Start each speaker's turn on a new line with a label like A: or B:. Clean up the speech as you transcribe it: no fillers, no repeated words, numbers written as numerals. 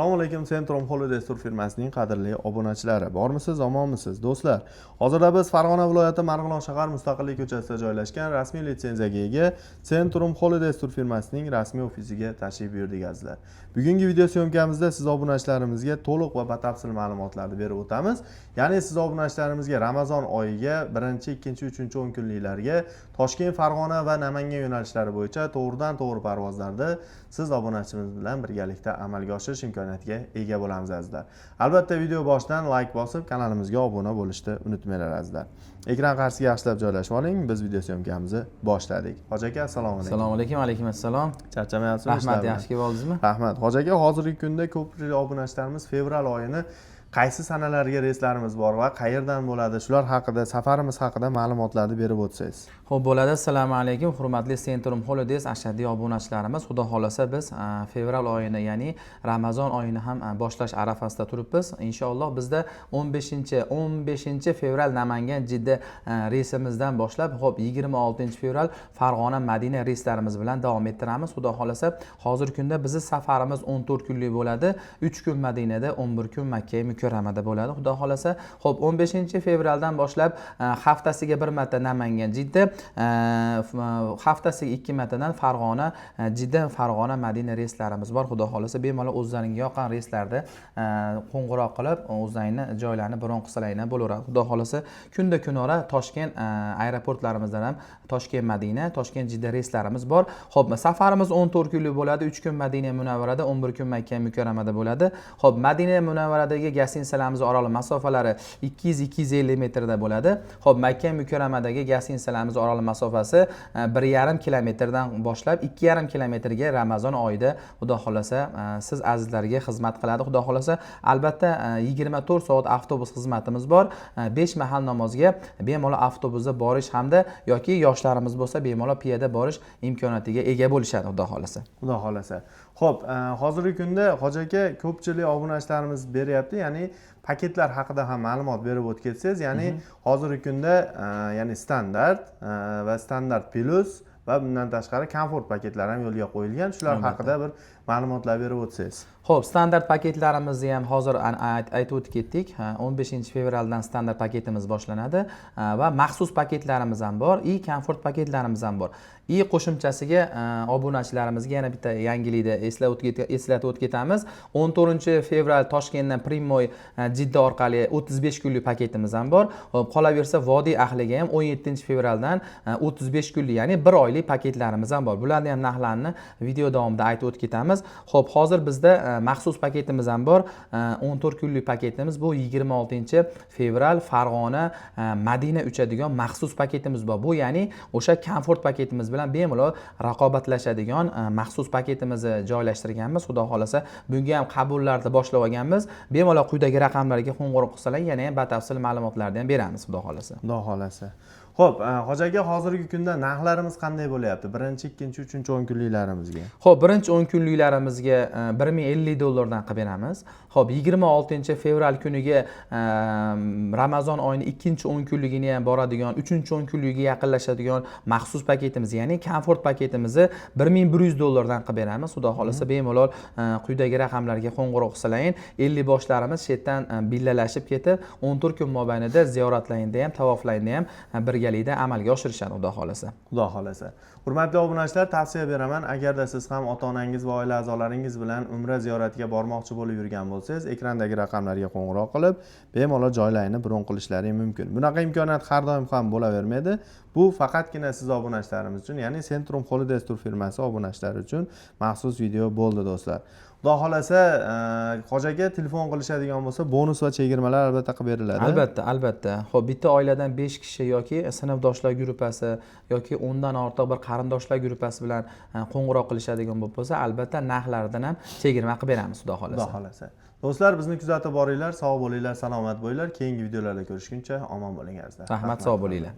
A: Assalomu alaykum, Centrum Holidays Tour firmasining qadrli obunachilari. Bormisiz, omonmisiz, do'stlar? Hozirda biz Farg'ona viloyati Marg'ilon shahar Mustaqillik ko'chasida joylashgan rasmiy litsenziyaga ega Centrum Holidays Tour firmasining rasmiy ofisiga tashrif buyurdik azizlar. Bugungi video syomkamizda siz obunachilarimizga to'liq va batafsil ma'lumotlarni berib o'tamiz. Ya'ni siz obunachilarimizga Ramazon oyiga 1, 2, 3, 10 kunliklarga Toshkent, Farg'ona va Namangan yo'nalishlari bo'yicha to'g'ridan-to'g'ri parvozlarda siz obunachimiz bilan birgalikda amalga oshirish imkoniyatiga ega bo'lamiz azizlar. Albatta video boshidan like bosib, kanalimizga obuna bo'lishni unutmanglar azizlar. Ekran qarshisiga yaxshilab joylashib oling. Biz video syomkamizni boshladik. Hoji aka, assalomu alaykum.
B: Assalomu alaykum, alaykum assalom.
A: Charchamayapsizmi?
B: Rahmat, yaxshi kelib oldingizmi?
A: Rahmat. Hoji aka, hozirgi kunda ko'pchilik obunachilarimiz fevral oyini qaysi sanalarga reyslarimiz bor va qayerdan bo'ladi? Shular haqida, safarimiz haqida ma'lumotlarni berib o'tsangiz.
B: Xo'p, bo'ladi. Assalomu alaykum, hurmatli Centrum Holidays ashaddiy obunachilarimiz. Xudo xolasa biz fevral oyini, ya'ni Ramazon oyini ham boshlash arafasida turibmiz. Inshaalloh bizda 15 fevral Namangan Jidda reysimizdan boshlab, xo'p 26 fevral Farg'ona Madina reyslarimiz bilan davom ettiramiz. Xudo xolasa hozirgi kunda bizning safarimiz 14 kunlik bo'ladi. 3 kun Madinada, 11 kun Makka mukarramada bo'ladi. Xudo xolasa, xo'p 15 fevraldan boshlab haftasiga bir marta Namangan Jidda, haftasiga 2 martadan Farg'ona Jidda, Farg'ona Madina reyslarimiz bor. Xudo xolasa bemalol o'zlaringizga yoqqan reyslarda qo'ng'iroq qilib, o'zlaringizning joylarini bron qilsalaringlar bo'laveradi. Xudo xolasa kunda kunora Toshkent aeroportlarimizdan ham Toshkent Madina, Toshkent Jidda reyslarimiz bor. Xo'p, safarimiz 14 kunlik bo'ladi. 3 kun Madina Munavvarada, 11 kun Makka mukarramada bo'ladi. Xo'p, Madina Munavvaradagi gastinisalarimiz oraliq masofalari 200-250 metrda bo'ladi. Xo'p, Makka mukarramadagi gastinisalarimiz oraliq masofasi 1,5 kilometrdan boshlab 2,5 kilometrga Ramazon oyida xudo xolasa siz azizlarga xizmat qiladi. Xudo xolasa albatta 24 soat avtobus xizmatimiz bor. 5 mahal namozga bemalol avtobusda borish hamda yoki yoshlarimiz bo'lsa bemalol piyoda borish imkoniyatiga ega bo'lishadi xudo xolasa.
A: Xudo xolasa. Xo'p, hozirgi kunda Hoji aka ko'pchilik obunachilarimiz beryapti, ya'ni paketlar haqida ham ma'lumot berib o'tib ketsangiz, ya'ni hozirgi kunda ya'ni standart va standart plus va bundan tashqari komfort paketlari ham yo'lga qo'yilgan. Shular haqida bir ma'lumotlar berib o'tsangiz.
B: Xo'p, standart paketlarimizni ham hozir aytib o'tib ketdik. 15 fevraldan standart paketimiz boshlanadi va maxsus paketlarimiz ham bor, komfort paketlarimiz ham bor. Qo'shimchasiga obunachilarimizga yana bitta yangilikni eslatib o'tib ketamiz. 14 fevral Toshkentdan Primoy Jidda orqali 35 kunlik paketimiz ham bor. Xo'p, qolaversa Vodiy ahliga ham 17 fevraldan 35 kunlik, ya'ni 1 oylik paketlarimiz ham bor. Bularning ham narxlarini video davomida aytib o'tib ketamiz. Xo'p, hozir bizda maxsus paketimiz ham bor. 14 kunlik paketimiz bu 26 fevral Farg'ona Madina uchadigan maxsus paketimiz bor. Bu ya'ni o'sha komfort paketimiz bilan bemalol raqobatlashadigan maxsus paketimizni joylashtirganmiz. Xudo xolasa bunga ham qabullarni boshlab olganmiz. Bemalol quyidagi raqamlarga qo'ng'iroq qilsalar yana ham batafsil ma'lumotlarni ham beramiz xudo xolasa.
A: Xudo xolasa. Xo'p, Hoji aka, hozirgi kunda narxlarimiz qanday bo'lyapti? 1, 2, 3, 10 kunliklarimizga.
B: Xo'p, 10 kunliklarimizga $1050 qilib beramiz. Xo'p, 26 fevral kuniga Ramazon oyining 2-10 kunligini ham boradigan, 3-10 kunligiga yaqinlashadigan maxsus paketimiz, ya'ni komfort paketimizni $1100 qilib beramiz. Xudo xolasa bemalol quyidagi raqamlarga qo'ng'iroq qilsalaring, 50 boshlarimiz chetdan billalashib ketib, 14 kun mobaynida ziyoratlaringda ham, tavoflaringda ham birgalikda amalga oshirishadi xudo xolasa.
A: Xudo xolasa. Hurmatli obunachilar, tavsiya beraman, agarda siz ham ota-onangiz va oila a'zolaringiz bilan umra ziyoratiga bormoqchi bo'lib yurgan bo'lsangiz, ekrandagi raqamlarga qo'ng'iroq qilib, bemalol joylarini bron qilishlaring mumkin. Bunaqa imkoniyat har doim ham bo'lavermaydi. Bu faqatgina siz obunachilarimiz uchun, ya'ni Centrum Holidays Tour firmasi obunachilari uchun maxsus video bo'ldi do'stlar. Xudo xolasa, Hoji aka telefon qilishadigan bo'lsa, bonus va chegirmalar albatta qilib beriladi.
B: Albatta. Xo'p, bitta oiladan 5 kishi yoki sinfdoshlar guruhi yoki undan ortiq bir qarindoshlar guruhi bilan qo'ng'iroq qilishadigan bo'lsa, albatta narxlaridan ham chegirma qilib beramiz xudo xolasa.
A: Xudo xolasa. Do'stlar, bizni kuzatib boringlar, sog' bo'linglar, salomat bo'linglar. Keyingi videolarda ko'rishguncha omon bo'ling azizlar.
B: Rahmat, sog' bo'linglar.